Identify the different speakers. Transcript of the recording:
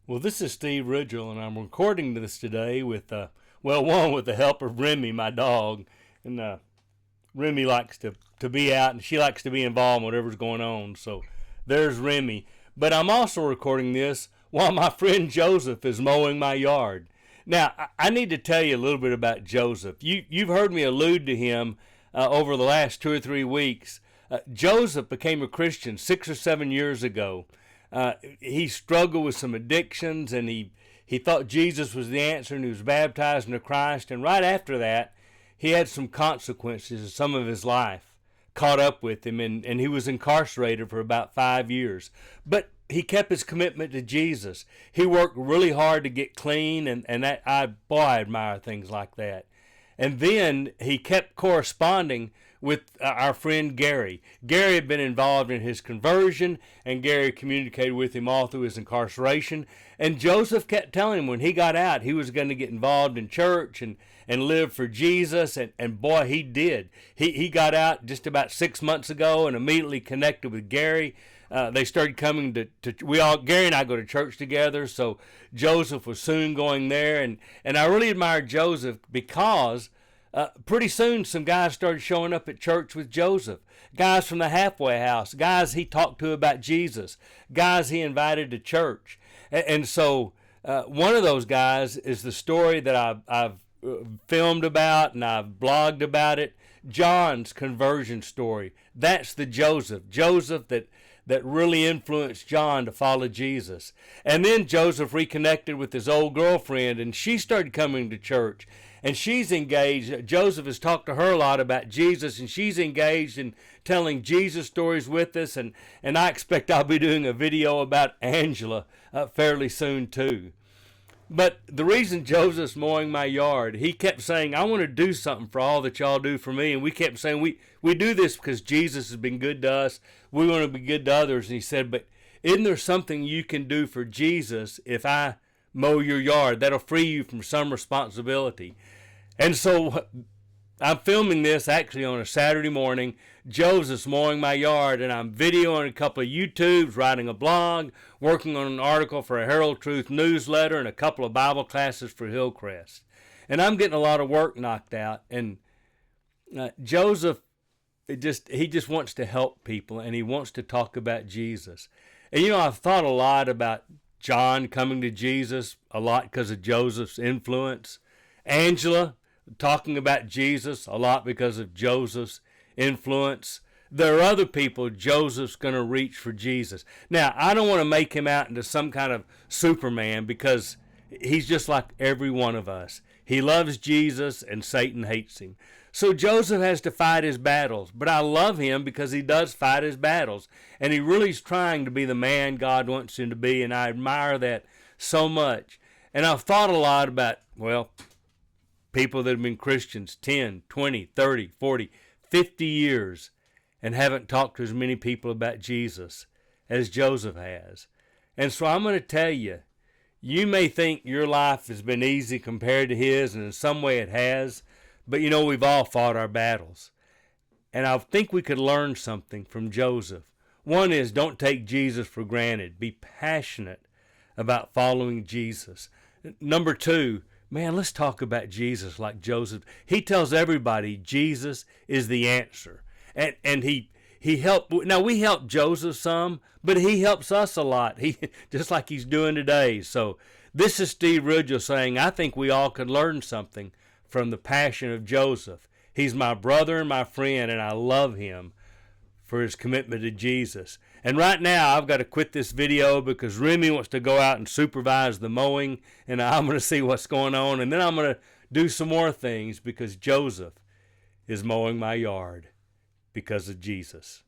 Speaker 1: Well, this is Steve Ridgel, and I'm recording this today with, one, with the help of Remy, my dog. And Remy likes to be out, and she likes to be involved in whatever's going on. So there's Remy. But I'm also recording this while my friend Joseph is mowing my yard. Now, I need to tell you a little bit about Joseph. You've heard me allude to him over the last 2 or 3 weeks. Joseph became a Christian 6 or 7 years ago. He struggled with some addictions, and he thought Jesus was the answer, and he was baptized into Christ. And right after that, he had some consequences of some of his life caught up with him, and he was incarcerated for about 5 years. But he kept his commitment to Jesus. He worked really hard to get clean, and that I admire things like that. And then he kept corresponding with our friend Gary. Gary had been involved in his conversion, and Gary communicated with him all through his incarceration. And Joseph kept telling him when he got out, he was going to get involved in church and live for Jesus. And boy, he did. He got out just about 6 months ago and immediately connected with Gary. They started coming to Gary and I go to church together, so Joseph was soon going there, and I really admired Joseph because pretty soon some guys started showing up at church with Joseph. Guys from the halfway house, guys he talked to about Jesus, guys he invited to church. And so one of those guys is the story that I've filmed about and I've blogged about it, John's conversion story. That's the Joseph that really influenced John to follow Jesus. And then Joseph reconnected with his old girlfriend, and she started coming to church. And she's engaged. Joseph has talked to her a lot about Jesus, and she's engaged in telling Jesus stories with us. And I expect I'll be doing a video about Angela fairly soon too. But the reason Joseph's mowing my yard, he kept saying, I want to do something for all that y'all do for me. And we kept saying, we do this because Jesus has been good to us. We want to be good to others. And he said, but isn't there something you can do for Jesus if I mow your yard? That'll free you from some responsibility. And so I'm filming this actually on a Saturday morning. Joseph's mowing my yard, and I'm videoing a couple of YouTubes, writing a blog, working on an article for a Herald Truth newsletter, and a couple of Bible classes for Hillcrest. And I'm getting a lot of work knocked out. And Joseph, he just wants to help people, and he wants to talk about Jesus. And I've thought a lot about John coming to Jesus, a lot because of Joseph's influence. Angela talking about Jesus, a lot because of Joseph's influence. There are other people Joseph's going to reach for Jesus. Now, I don't want to make him out into some kind of Superman because he's just like every one of us. He loves Jesus and Satan hates him. So Joseph has to fight his battles, but I love him because he does fight his battles, and he really is trying to be the man God wants him to be, and I admire that so much. And I've thought a lot about, people that have been Christians 10, 20, 30, 40, 50 years and haven't talked to as many people about Jesus as Joseph has. And so I'm going to tell you, you may think your life has been easy compared to his, and in some way it has, but we've all fought our battles. And I think we could learn something from Joseph. One is, don't take Jesus for granted. Be passionate about following Jesus. Number 2, let's talk about Jesus like Joseph. He tells everybody Jesus is the answer. And he helped. Now, we help Joseph some, but he helps us a lot. Just like he's doing today. So this is Steve Ridgel saying, I think we all could learn something from the passion of Joseph. He's my brother and my friend, and I love him for his commitment to Jesus. And right now, I've got to quit this video because Remy wants to go out and supervise the mowing, and I'm going to see what's going on, and then I'm going to do some more things because Joseph is mowing my yard because of Jesus.